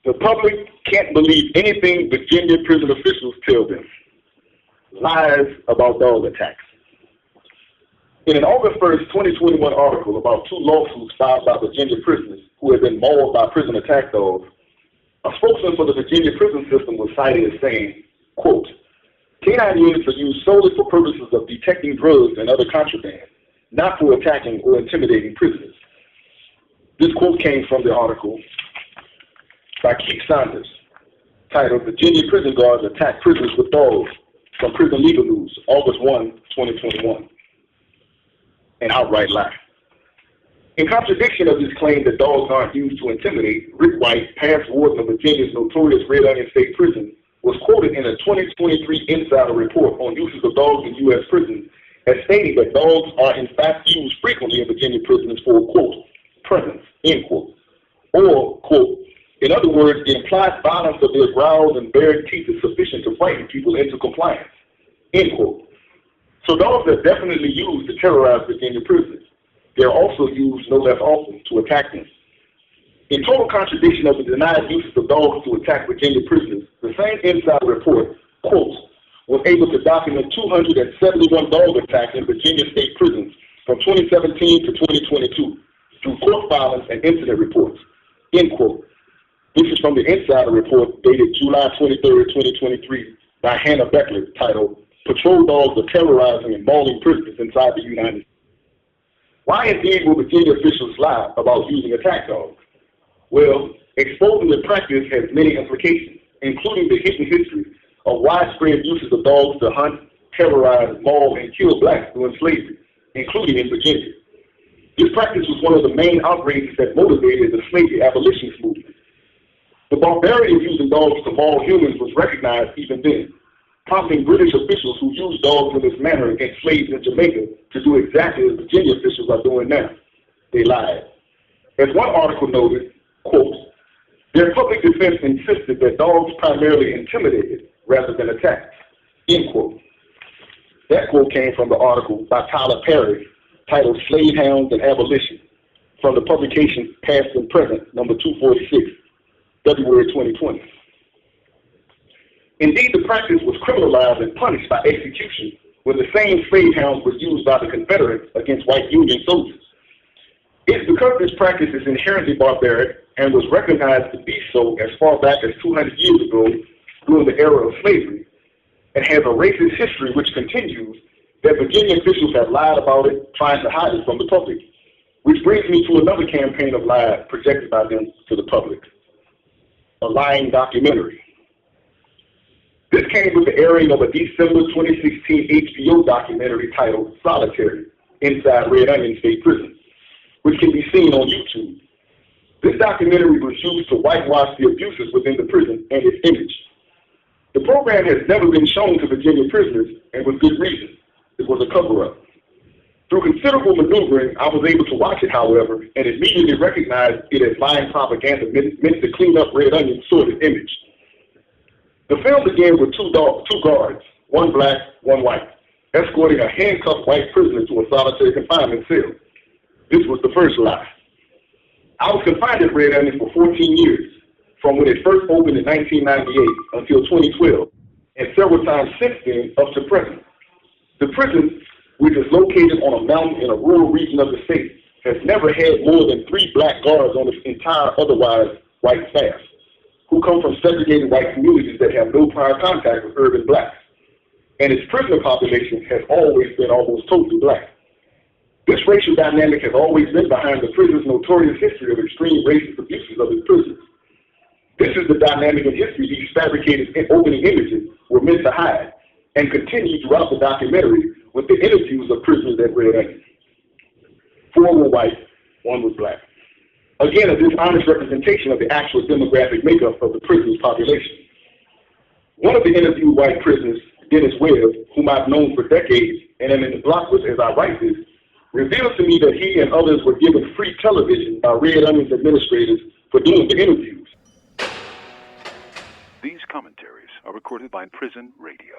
The public can't believe anything Virginia prison officials tell them. Lies about dog attacks. In an August 1st, 2021 article about two lawsuits filed by Virginia prisoners who had been mauled by prison attack dogs, a spokesman for the Virginia prison system was cited as saying, quote, "Canine units are used solely for purposes of detecting drugs and other contraband, not for attacking or intimidating prisoners." This quote came from the article by Keith Saunders, titled "Virginia Prison Guards Attack Prisoners with Dogs," from Prison Legal News, August 1, 2021. An outright lie. In contradiction of this claim that dogs aren't used to intimidate, Rick White, past warden of Virginia's Notorious Red Onion State Prison, was quoted in a 2023 Insider report on uses of dogs in U.S. prisons as stating that dogs are in fact used frequently in Virginia prisons for, quote, presence, end quote, or, quote, in other words, the implied violence of their growls and bared teeth is sufficient to frighten people into compliance, end quote. So dogs are definitely used to terrorize Virginia prisoners. They are also used no less often to attack them. In total contradiction of the denied uses of dogs to attack Virginia prisoners, the same Insider report, quote, was able to document 271 dog attacks in Virginia state prisons from 2017 to 2022 through court filings and incident reports, end quote. This is from the Insider report dated July 23, 2023 by Hannah Beckler, titled "Patrol Dogs Are Terrorizing and Mauling Prisoners Inside the United States." Why indeed will Virginia officials lie about using attack dogs? Well, exposing the practice has many implications, including the hidden history of widespread uses of dogs to hunt, terrorize, maul, and kill blacks during slavery, including in Virginia. This practice was one of the main outrages that motivated the slavery abolitionist movement. The barbarity of using dogs to maul humans was recognized even then, prompting British officials who used dogs in this manner against slaves in Jamaica to do exactly as Virginia officials are doing now. They lied. As one article noted, quote, "Their public defense insisted that dogs primarily intimidated rather than attacked," end quote. That quote came from the article by Tyler Perry titled "Slave Hounds and Abolition" from the publication Past and Present, number 246, February 2020. Indeed, the practice was criminalized and punished by execution when the same slave hounds were used by the Confederates against white Union soldiers. It's because this practice is inherently barbaric and was recognized to be so as far back as 200 years ago during the era of slavery, and has a racist history which continues, that Virginia officials have lied about it, trying to hide it from the public. Which brings me to another campaign of lies projected by them to the public: a lying documentary. This came with the airing of a December 2016 HBO documentary titled "Solitary: Inside Red Onion State Prison," which can be seen on YouTube. This documentary was used to whitewash the abuses within the prison and its image. The program has never been shown to Virginia prisoners, and with good reason. It was a cover-up. Through considerable maneuvering, I was able to watch it, however, and immediately recognized it as lying propaganda meant to clean up Red Onion's sordid image. The film began with two guards, one black, one white, escorting a handcuffed white prisoner to a solitary confinement cell. This was the first lie. I was confined at Red Onion for 14 years, from when it first opened in 1998 until 2012, and several times since then up to present. The prison, which is located on a mountain in a rural region of the state, has never had more than 3 black guards on its entire otherwise white staff, who come from segregated white communities that have no prior contact with urban blacks. And its prisoner population has always been almost totally black. This racial dynamic has always been behind the prison's notorious history of extreme racist abuses of its prisoners. This is the dynamic and history these fabricated opening images were meant to hide, and continue throughout the documentary with the interviews of prisoners at Red Onion. 4 were white, 1 was black. Again, a dishonest representation of the actual demographic makeup of the prison's population. One of the interviewed white prisoners, Dennis Webb, whom I've known for decades and am in the block with as I write this, revealed to me that he and others were given free television by Red Onion's administrators for doing the interviews. These commentaries are recorded by Prison Radio.